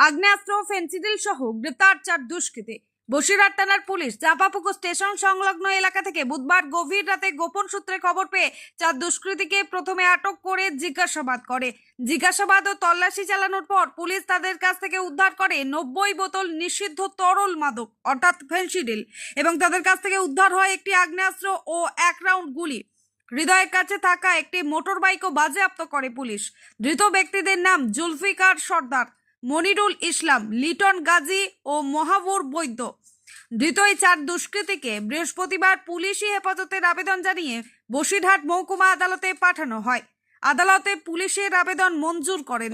আগ্নেয়াস্ত্র ফেন্সিডিল সহ গ্রেপ্তার 4 দুষ্কৃতী। বসিরহাট থানার পুলিশ চাঁপাপুকুর স্টেশন সংলগ্ন এলাকা থেকে বুধবার গভীর রাতে গোপন সূত্রে খবর পেয়ে 4 দুষ্কৃতীকে প্রথমে আটক করে জিজ্ঞাসাবাদ করে। জিজ্ঞাসাবাদ ও তল্লাশি চালানোর পর পুলিশ তাদের কাছ থেকে উদ্ধার করে 90 বোতল নিষিদ্ধ তরল মাদক অর্থাৎ ফেন্সিডিল এবং তাদের কাছ থেকে উদ্ধার হয় একটি আগ্নেয়াস্ত্র ও 1 রাউন্ড গুলি। হৃদয়ের কাছে থাকা একটি মোটর বাইকও বাজেয়াপ্ত করে পুলিশ। ধৃত ব্যক্তিদের নাম জুলফিকার সর্দার, মনিরুল ইসলাম, লিটন গাজী ও মহাবুর বৈদ্য। ধৃত এই 4 দুষ্কৃতীকে বৃহস্পতিবার পুলিশি হেফাজতের আবেদন জানিয়ে বসিরহাট মহকুমা আদালতে পাঠানো হয়। আদালতে পুলিশের আবেদন মঞ্জুর করেন।